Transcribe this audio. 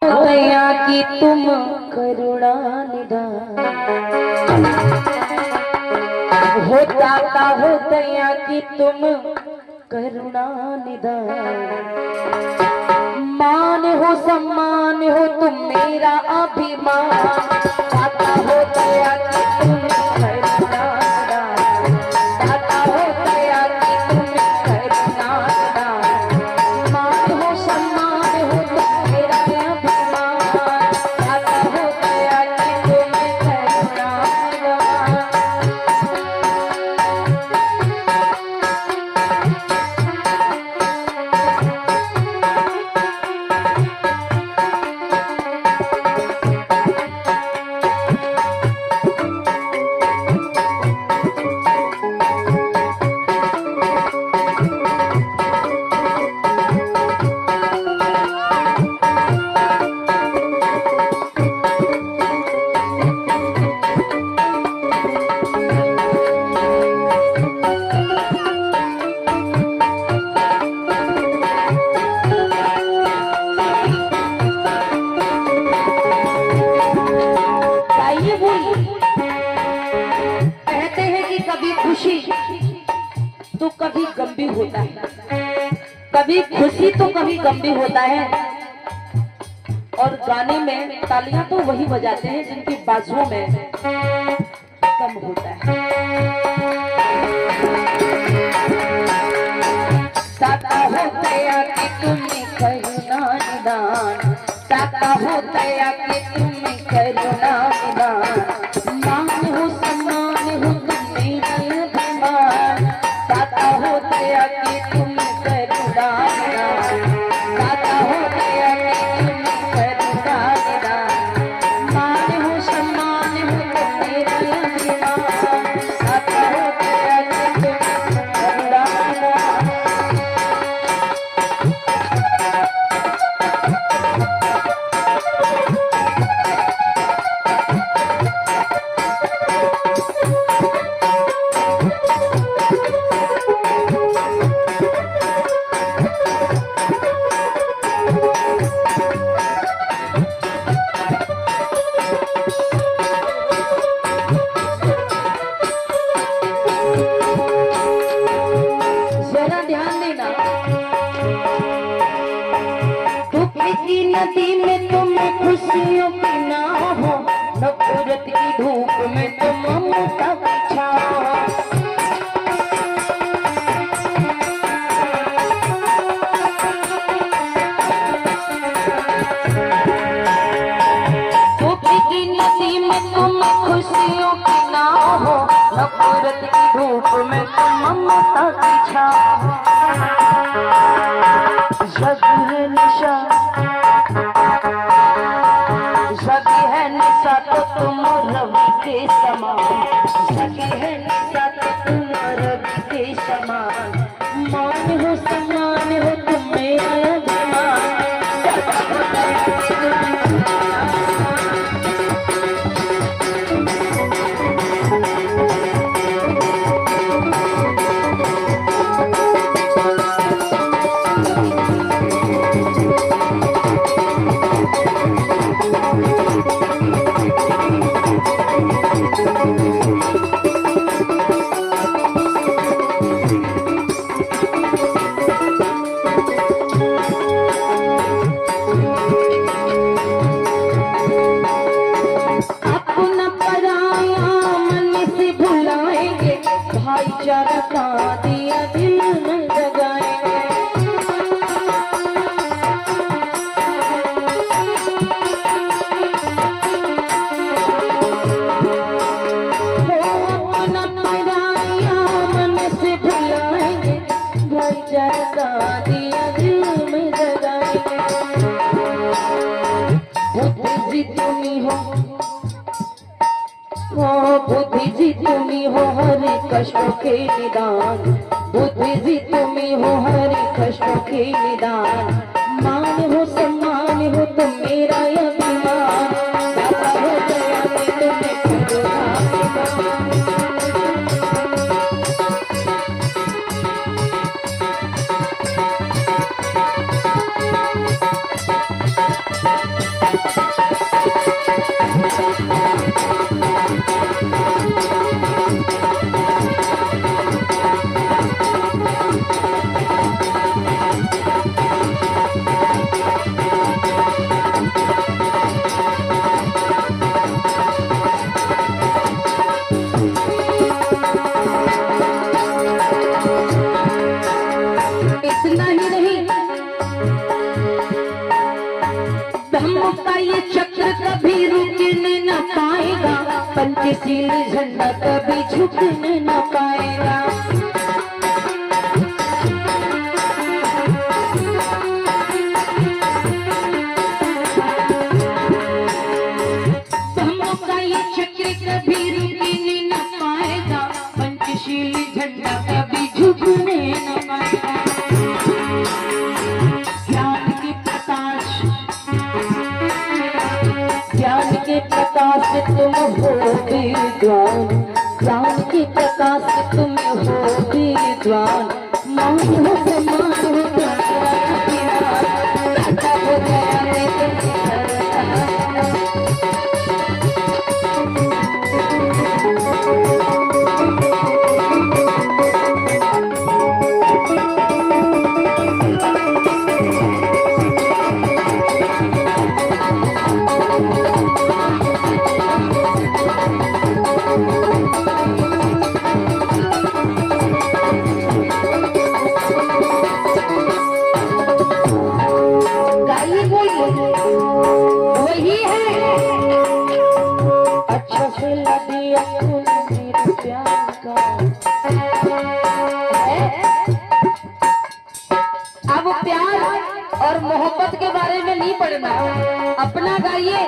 दया की तुम करुणा निधान हो दाता हो दया की तुम करुणा निधान मान हो सम्मान हो तुम मेरा अभिमान दाता हो दया की तुम करुणा निधान दाता हो दया की तुम करुणा निधान मान हो सम्मान हो तुम मेरा अभिमान दाता हो दया की तुम करुणा निधान। कहते हैं कि कभी खुशी तो कभी गम भी होता है, कभी खुशी तो कभी गम भी होता है। और गाने में तालियां तो वही बजाते हैं जिनकी बाजुओं में गम होता है। दाता हो दया कि तुम्हें करुणा निदान दाता हो दया कि तुम्हें करुणा निदान मान हो सम्मान हो तुम मेरा अभिमान दाता हो दया कि तुम्हें करुणा निदान दाता हो दया कि तुम्हें करुणा निदान मान हो सम्मान हो तुम मेरा अभिमान दाता हो दया कि तुम्हें करुणा निदान। की नदी में तुम खुशियों की नाव हो नफरत की धूप में तुम ममता की छाव धूप की नदी में तुम खुशियों की नाव हो नफरत की धूप में तुम ममता की छाव जग है निशा जगी है निशा तो तुम रवि के समान जगी है निशा तो तुम रवि के समान मान हो सम्मान हो तुम मेरा अभिमान भाईचारा का दिया दिल में जगाएंगे अपना पराया मन से भुलाएंगे भाईचारा का दिया दिल में जगाएंगे बुद्धि तुम्ही हो बुद्धि जी तुम्ही हो हर कष्टों के निदान बुद्धि जी तुम्ही हो हर कष्टों के निदान मान हो सम्मान हो तुम मेरा अभिमान दाता हो दया कि तुम्हें करुणा निदान। इतना ही नहीं, धम्म का ये चक्र कभी रुकने न पाएगा, पंचशील झंडा कभी झुकने न पाएगा। धम्म का ये चक्र कभी रुकने न पाएगा, पंचशील झंडा कभी झुकने न पाएगा। ज्ञान के प्रकाश से तुम हो विद्वान, ज्ञान के प्रकाश से तुम हो विद्वान, मान हो सम्मान हो तुम्हारा दाता हो गया लेकिन वही है। अच्छा से लदिया मेरे प्यार का। अब प्यार और मोहब्बत के बारे में नहीं पढ़ना, अपना गाइए